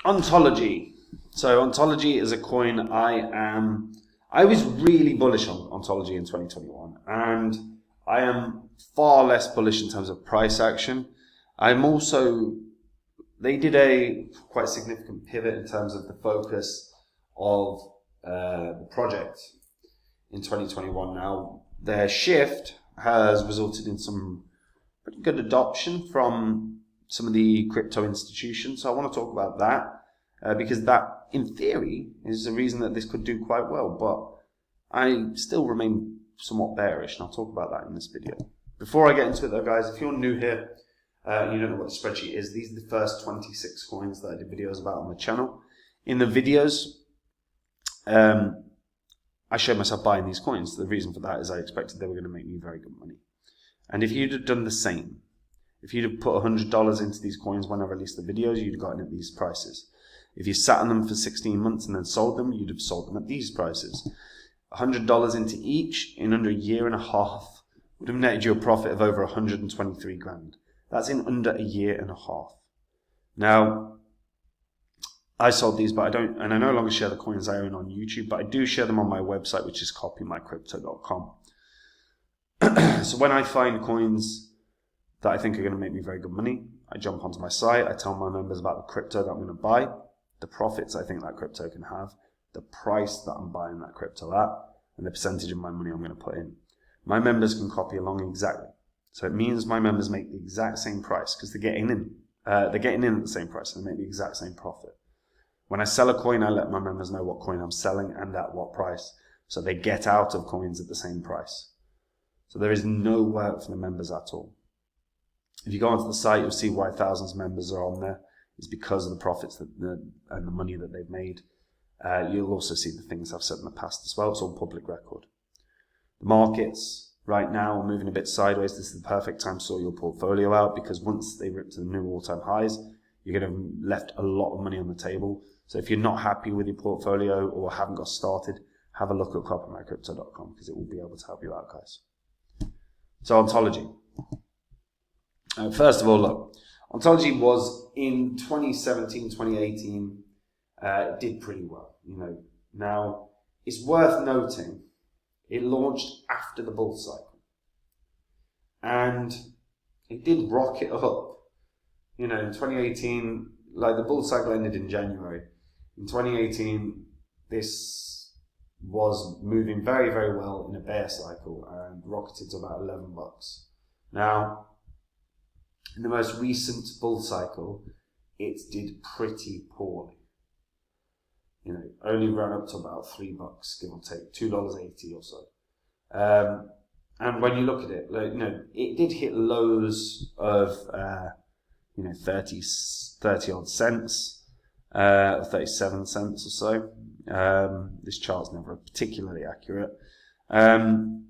Ontology. So Ontology is a coin I was really bullish on Ontology in 2021, and I am far less bullish in terms of price action. They did a quite significant pivot in terms of the focus of the project in 2021. Now, their shift has resulted in some pretty good adoption from some of the crypto institutions. So I want to talk about that because that, in theory, is the reason that this could do quite well. But I still remain somewhat bearish, and I'll talk about that in this video. Before I get into it though, guys, if you're new here, you don't know what the spreadsheet is, these are the first 26 coins that I did videos about on the channel. In the videos, I showed myself buying these coins. The reason for that is I expected they were going to make me very good money. And if you'd have done the same, if you'd have put $100 into these coins when I released the videos, you'd have gotten at these prices. If you sat on them for 16 months and then sold them, you'd have sold them at these prices. $100 into each in under a year and a half would have netted you a profit of over 123 grand. That's in under a year and a half. Now, I sold these, but I no longer share the coins I own on YouTube, but I do share them on my website, which is copymycrypto.com. So when I find coins that I think are going to make me very good money, I jump onto my site, I tell my members about the crypto that I'm going to buy, the profits I think that crypto can have, the price that I'm buying that crypto at, and the percentage of my money I'm going to put in. My members can copy along exactly. So it means my members make the exact same price because they're getting in at the same price and they make the exact same profit. When I sell a coin, I let my members know what coin I'm selling and at what price. So they get out of coins at the same price. So there is no work for the members at all. If you go onto the site, you'll see why thousands of members are on there. It's because of the profits and the money that they've made. You'll also see the things I've said in the past as well. It's all public record. The markets right now are moving a bit sideways. This is the perfect time to sort your portfolio out because once they rip to the new all-time highs, you're going to have left a lot of money on the table. So if you're not happy with your portfolio or haven't got started, have a look at copymycrypto.com because it will be able to help you out, guys. So Ontology. First of all, look, Ontology was in 2017, 2018, it did pretty well. Now, it's worth noting, it launched after the bull cycle. And it did rocket up. In 2018, like the bull cycle ended in January. In 2018, this was moving very, very well in a bear cycle and rocketed to about $11. Now, in the most recent bull cycle, it did pretty poorly. Only ran up to about $3, give or take, $2.80 or so. And when you look at it, it did hit lows of 30 odd cents, 37 cents or so. This chart's never particularly accurate. And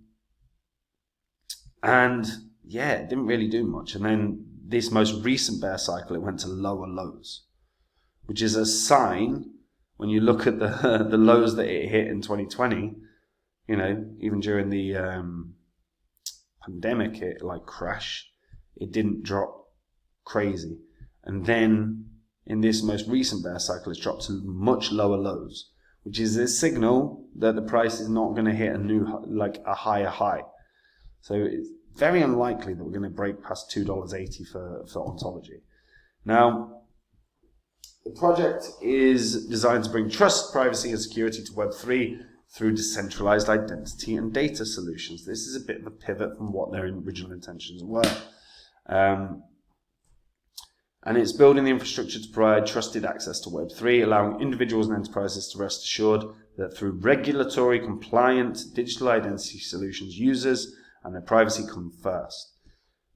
yeah, it didn't really do much. And then this most recent bear cycle, it went to lower lows, which is a sign when you look at the lows that it hit in 2020, even during the pandemic, it crashed. It didn't drop crazy. And then in this most recent bear cycle, it's dropped to much lower lows, which is a signal that the price is not going to hit a higher high. So it's very unlikely that we're going to break past $2.80 for Ontology. Now, the project is designed to bring trust, privacy, and security to Web3 through decentralized identity and data solutions. This is a bit of a pivot from what their original intentions were. And it's building the infrastructure to provide trusted access to Web3, allowing individuals and enterprises to rest assured that through regulatory compliant digital identity solutions, users and their privacy come first.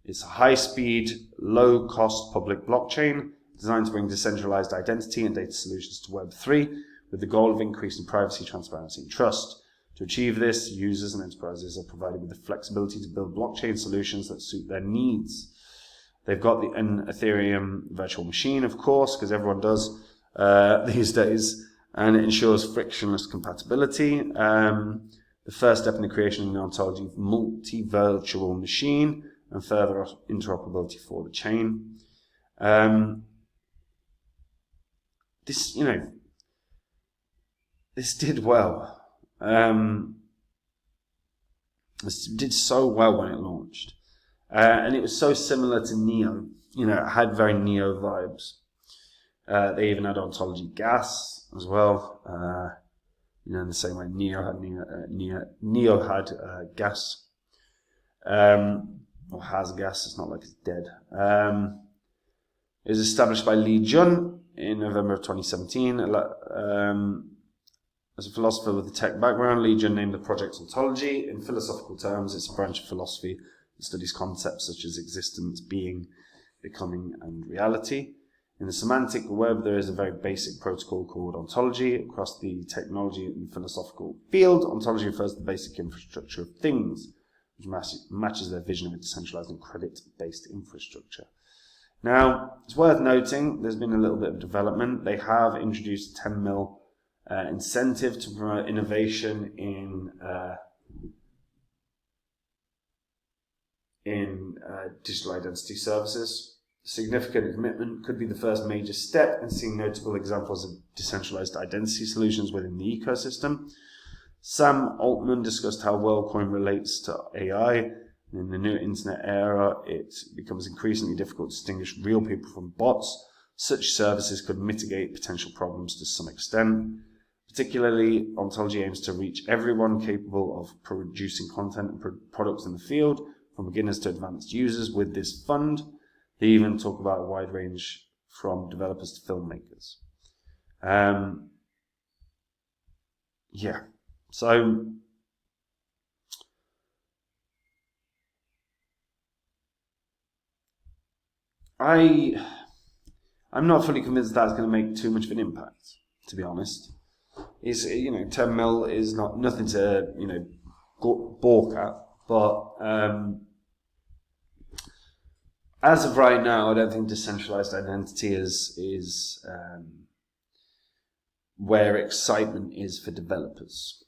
It's a high-speed, low-cost public blockchain designed to bring decentralized identity and data solutions to Web3 with the goal of increasing privacy, transparency, and trust. To achieve this, users and enterprises are provided with the flexibility to build blockchain solutions that suit their needs. They've got an Ethereum virtual machine, of course, because everyone does these days, and it ensures frictionless compatibility. The first step in the creation of an Ontology multi-virtual machine and further interoperability for the chain. this, this did well. This did so well when it launched. And it was so similar to Neo. It had very Neo vibes. They even had Ontology Gas as well. In the same way Neo had gas. Or has gas, it's not like it's dead. It was established by Li Jun in November of 2017. As a philosopher with a tech background, Li Jun named the project Ontology. In philosophical terms, it's a branch of philosophy that studies concepts such as existence, being, becoming, and reality. In the semantic web, there is a very basic protocol called ontology. Across the technology and philosophical field, ontology refers to the basic infrastructure of things, which matches their vision of a decentralized and credit-based infrastructure. Now, it's worth noting, there's been a little bit of development. They have introduced a $10 million incentive to promote innovation in digital identity services. Significant commitment could be the first major step in seeing notable examples of decentralized identity solutions within the ecosystem. Sam Altman discussed how WorldCoin relates to AI. In the new internet era, it becomes increasingly difficult to distinguish real people from bots. Such services could mitigate potential problems to some extent. Particularly, Ontology aims to reach everyone capable of producing content and products in the field, from beginners to advanced users. With this fund, they even talk about a wide range from developers to filmmakers. So I'm not fully convinced that's going to make too much of an impact, to be honest. Is 10 mil is nothing to balk at, but as of right now, I don't think decentralized identity is where excitement is for developers.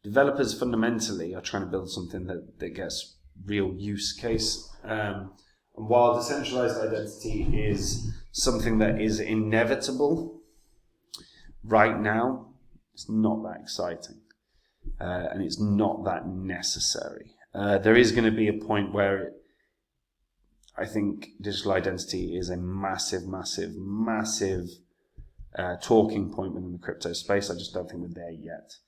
Developers fundamentally are trying to build something that gets real use case. And while decentralized identity is something that is inevitable right now, it's not that exciting. And it's not that necessary. There is going to be a point where I think digital identity is a massive talking point within the crypto space. I just don't think we're there yet.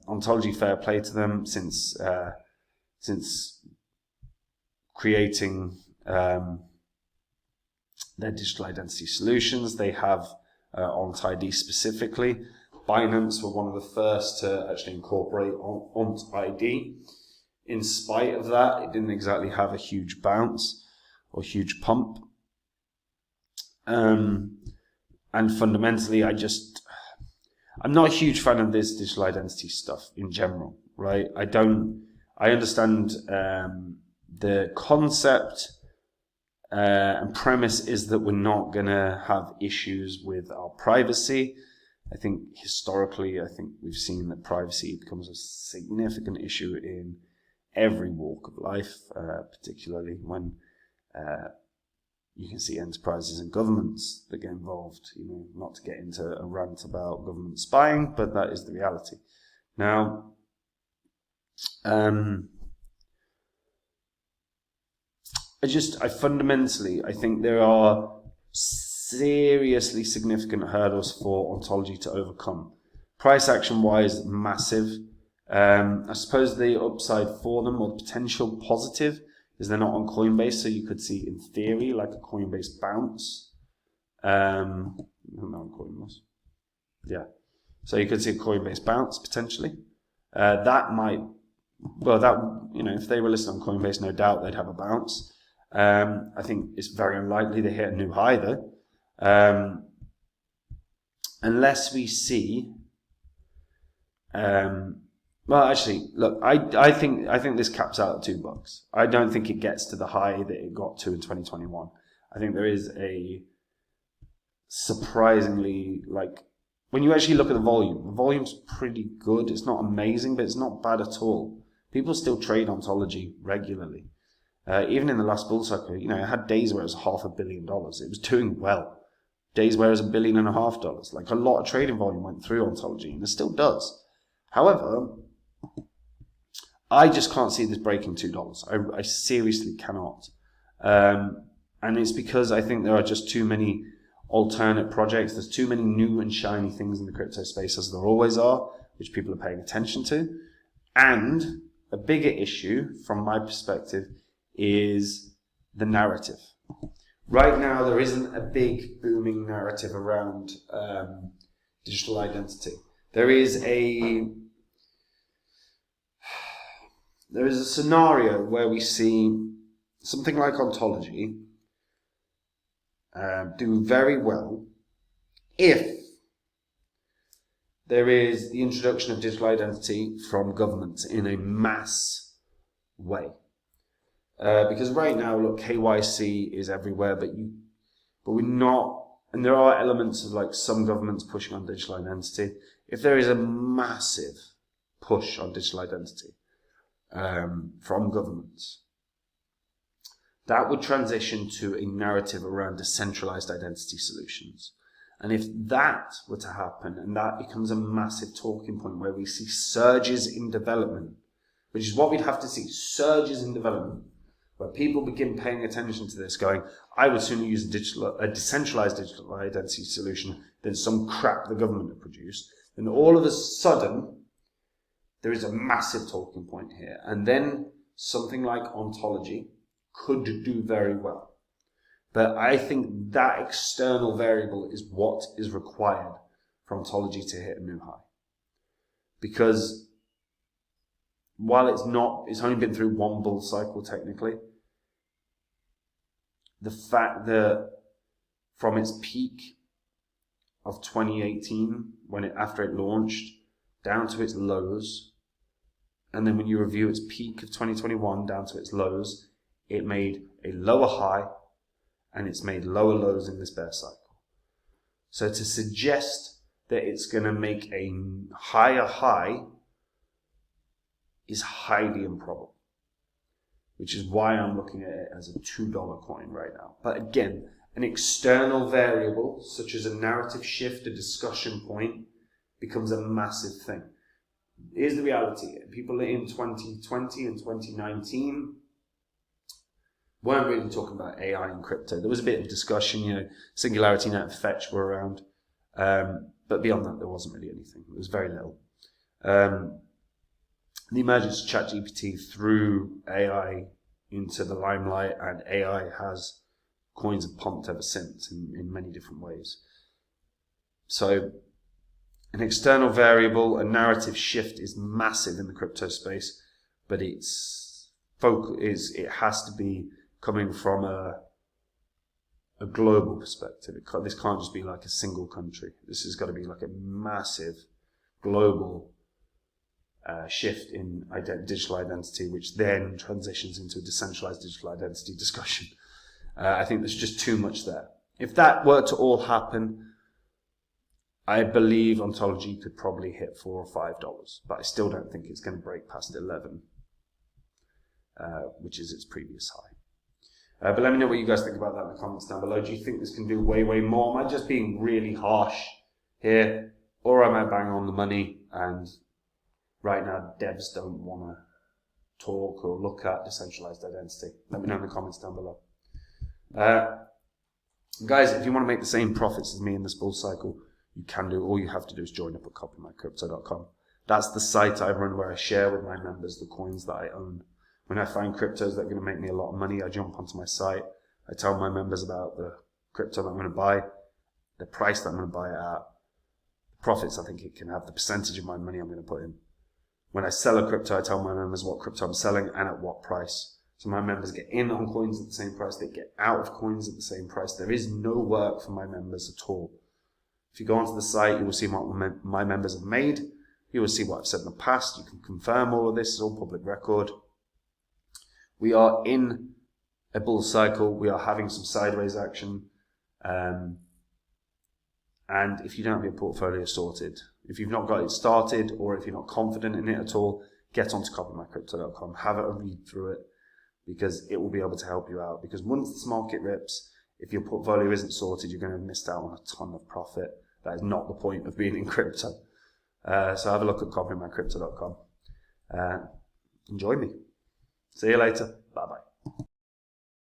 Ontology, fair play to them, since creating their digital identity solutions. They have ONT ID specifically. Binance were one of the first to actually incorporate ONT ID. In spite of that, it didn't exactly have a huge bounce or huge pump. And fundamentally, I'm not a huge fan of this digital identity stuff in general, right? I understand the concept and premise is that we're not going to have issues with our privacy. I think historically, we've seen that privacy becomes a significant issue in every walk of life, particularly when you can see enterprises and governments that get involved. Not to get into a rant about government spying, but that is the reality. Now, I think there are seriously significant hurdles for Ontology to overcome. Price action wise, massive. I suppose the upside for them, or the potential positive, is they're not on Coinbase, so you could see, in theory, like a Coinbase bounce. I'm not on Coinbase. Yeah. So you could see a Coinbase bounce, potentially. If they were listed on Coinbase, no doubt they'd have a bounce. I think it's very unlikely they hit a new high, though. Unless we see... look, I think this caps out at $2. I don't think it gets to the high that it got to in 2021. I think there is a surprisingly, when you actually look at the volume's pretty good. It's not amazing, but it's not bad at all. People still trade Ontology regularly. Even in the last bull cycle, it had days where it was $500 million. It was doing well. days where it was $1.5 billion. Like a lot of trading volume went through Ontology, and it still does. However, I just can't see this breaking $2. I seriously cannot. And it's because I think there are just too many alternate projects. There's too many new and shiny things in the crypto space, as there always are, which people are paying attention to. And a bigger issue from my perspective is the narrative. Right now, there isn't a big booming narrative around digital identity. There is a scenario where we see something like Ontology do very well if there is the introduction of digital identity from governments in a mass way. Because right now, look, KYC is everywhere, but we're not, and there are elements of like some governments pushing on digital identity. If there is a massive push on digital identity from governments, that would transition to a narrative around decentralized identity solutions. And if that were to happen, and that becomes a massive talking point where we see surges in development, which is what we'd have to see, surges in development, where people begin paying attention to this, going, I would sooner use a decentralized digital identity solution than some crap the government have produced, then all of a sudden, there is a massive talking point here. And then something like Ontology could do very well. But I think that external variable is what is required for Ontology to hit a new high. Because while it's only been through one bull cycle technically, the fact that from its peak of 2018, after it launched, down to its lows, and then when you review its peak of 2021 down to its lows, it made a lower high, and it's made lower lows in this bear cycle. So to suggest that it's going to make a higher high is highly improbable, which is why I'm looking at it as a $2 coin right now. But again, an external variable, such as a narrative shift, a discussion point, becomes a massive thing. Here's the reality. People in 2020 and 2019 weren't really talking about AI and crypto. There was a bit of discussion, Singularity Net and Fetch were around. But beyond that, there wasn't really anything. It was very little. The emergence of ChatGPT threw AI into the limelight, and AI coins have pumped ever since in many different ways. So an external variable, a narrative shift is massive in the crypto space, but it has to be coming from a global perspective. This can't just be like a single country. This has got to be like a massive global shift in digital identity, which then transitions into a decentralized digital identity discussion. I think there's just too much there. If that were to all happen, I believe Ontology could probably hit $4 or $5, but I still don't think it's going to break past 11, which is its previous high. But let me know what you guys think about that in the comments down below. Do you think this can do way, way more? Am I just being really harsh here? Or am I bang on the money? And right now, devs don't want to talk or look at decentralized identity? Let me know in the comments down below. Guys, if you want to make the same profits as me in this bull cycle, you can do. All you have to do is join up at copymycrypto.com. That's the site I run where I share with my members the coins that I own. When I find cryptos that are going to make me a lot of money, I jump onto my site. I tell my members about the crypto that I'm going to buy, the price that I'm going to buy it at, the profits I think it can have, the percentage of my money I'm going to put in. When I sell a crypto, I tell my members what crypto I'm selling and at what price. So my members get in on coins at the same price, they get out of coins at the same price. There is no work for my members at all. If you go onto the site, you will see what my members have made. You will see what I've said in the past. You can confirm all of this. It's all public record. We are in a bull cycle. We are having some sideways action. And if you don't have your portfolio sorted, if you've not got it started, or if you're not confident in it at all, get onto copymycrypto.com. Have a read through it, because it will be able to help you out. Because once this market rips, if your portfolio isn't sorted, you're going to have missed out on a ton of profit. That is not the point of being in crypto. So have a look at copymycrypto.com. Enjoy me. See you later. Bye-bye.